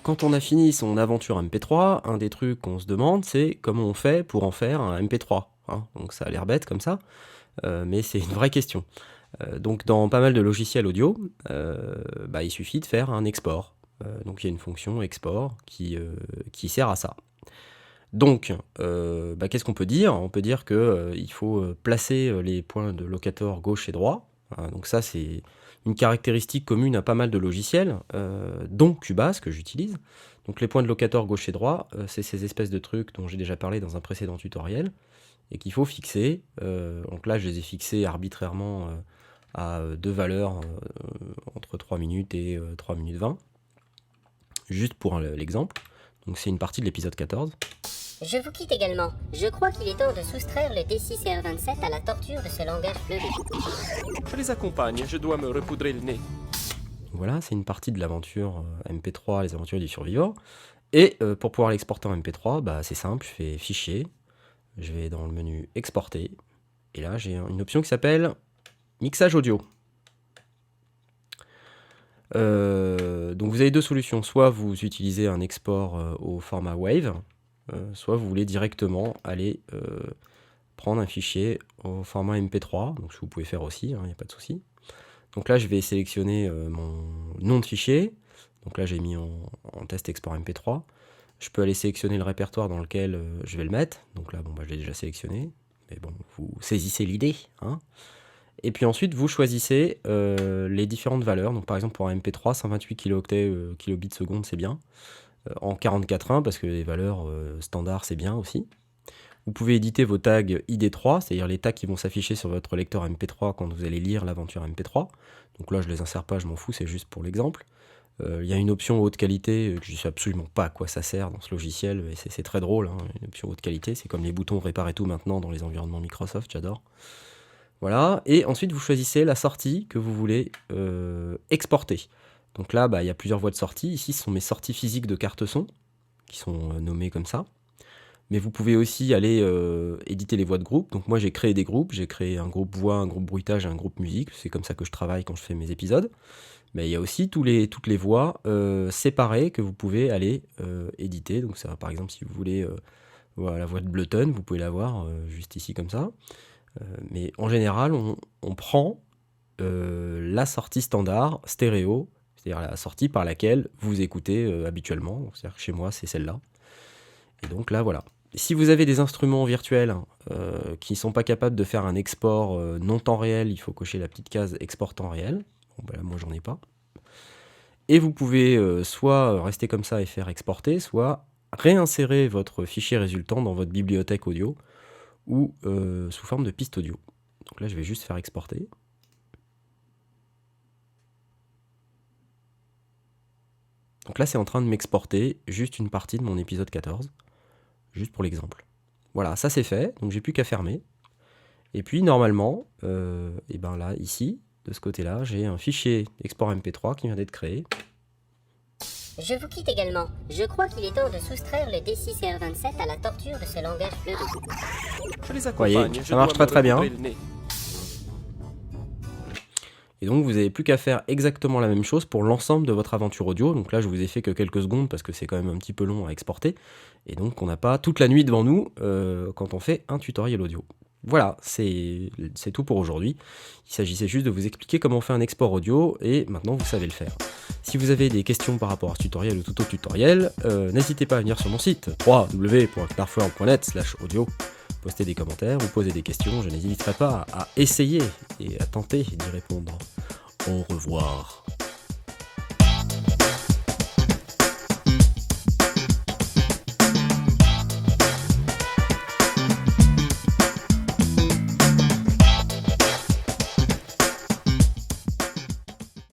quand on a fini son aventure MP3, un des trucs qu'on se demande, c'est comment on fait pour en faire un MP3, hein. Donc ça a l'air bête comme ça, mais c'est une vraie question. Donc dans pas mal de logiciels audio, il suffit de faire un export. Donc il y a une fonction export qui sert à ça. Donc, qu'est-ce qu'on peut dire? On peut dire que il faut placer les points de locator gauche et droit. Donc ça, c'est une caractéristique commune à pas mal de logiciels, dont Cubase, que j'utilise. Donc les points de locator gauche et droit, c'est ces espèces de trucs dont j'ai déjà parlé dans un précédent tutoriel, et qu'il faut fixer. Donc là, je les ai fixés arbitrairement à deux valeurs entre 3 minutes et 3 minutes 20, juste pour l'exemple. Donc c'est une partie de l'épisode 14. Je vous quitte également. Je crois qu'il est temps de soustraire le D6R27 à la torture de ce langage fleuvé. Je les accompagne, je dois me repoudrer le nez. Voilà, c'est une partie de l'aventure MP3, les aventures du survivant. Et pour pouvoir l'exporter en MP3, c'est simple, je fais Fichier, je vais dans le menu Exporter, et là j'ai une option qui s'appelle Mixage audio. Donc vous avez deux solutions, soit vous utilisez un export au format WAV, soit vous voulez directement aller prendre un fichier au format MP3, donc ce que vous pouvez faire aussi, il n'y a pas de souci. Donc là je vais sélectionner mon nom de fichier, donc là j'ai mis en test export MP3. Je peux aller sélectionner le répertoire dans lequel je vais le mettre, donc là je l'ai déjà sélectionné, mais bon, vous saisissez l'idée, hein. Et puis ensuite vous choisissez les différentes valeurs, donc par exemple pour un MP3, 128 kilooctets kilobits seconde c'est bien, en 44.1 parce que les valeurs standards c'est bien aussi. Vous pouvez éditer vos tags ID3, c'est-à-dire les tags qui vont s'afficher sur votre lecteur MP3 quand vous allez lire l'aventure MP3. Donc là je les insère pas, je m'en fous, c'est juste pour l'exemple. Il y a une option haute qualité, je ne sais absolument pas à quoi ça sert dans ce logiciel, et c'est très drôle, hein, une option haute qualité, c'est comme les boutons réparer tout maintenant dans les environnements Microsoft, j'adore. Voilà, et ensuite vous choisissez la sortie que vous voulez exporter. Donc là, il y a plusieurs voies de sortie. Ici, ce sont mes sorties physiques de carte son, qui sont nommées comme ça. Mais vous pouvez aussi aller éditer les voix de groupe. Donc moi, j'ai créé des groupes. J'ai créé un groupe voix, un groupe bruitage et un groupe musique. C'est comme ça que je travaille quand je fais mes épisodes. Mais il y a aussi toutes les voix séparées que vous pouvez aller éditer. Donc ça, par exemple, si vous voulez la voix de Bleuton, vous pouvez l'avoir juste ici comme ça. Mais en général, on prend la sortie standard stéréo, c'est-à-dire la sortie par laquelle vous écoutez habituellement. C'est-à-dire que chez moi, c'est celle-là. Et donc là, voilà. Si vous avez des instruments virtuels qui ne sont pas capables de faire un export non temps réel, il faut cocher la petite case export temps réel. Bon, là, moi, j'en ai pas. Et vous pouvez soit rester comme ça et faire exporter, soit réinsérer votre fichier résultant dans votre bibliothèque audio ou sous forme de piste audio. Donc là, je vais juste faire exporter. Donc là, c'est en train de m'exporter juste une partie de mon épisode 14, juste pour l'exemple. Voilà, ça c'est fait, donc j'ai plus qu'à fermer. Et puis normalement, là, ici, de ce côté-là, j'ai un fichier export MP3 qui vient d'être créé. Je vous quitte également. Je crois qu'il est temps de soustraire le D6R27 à la torture de ce langage fleuvé. Je les accompagne, Voyez, ça marche très bien. Et donc vous n'avez plus qu'à faire exactement la même chose pour l'ensemble de votre aventure audio. Donc là je vous ai fait que quelques secondes parce que c'est quand même un petit peu long à exporter. Et donc on n'a pas toute la nuit devant nous quand on fait un tutoriel audio. Voilà, c'est tout pour aujourd'hui. Il s'agissait juste de vous expliquer comment on fait un export audio et maintenant vous savez le faire. Si vous avez des questions par rapport à ce tutoriel ou tout autre tutoriel, n'hésitez pas à venir sur mon site www.knarfworld.net/audio, poster des commentaires ou poser des questions, je n'hésiterai pas à essayer et à tenter d'y répondre. Au revoir.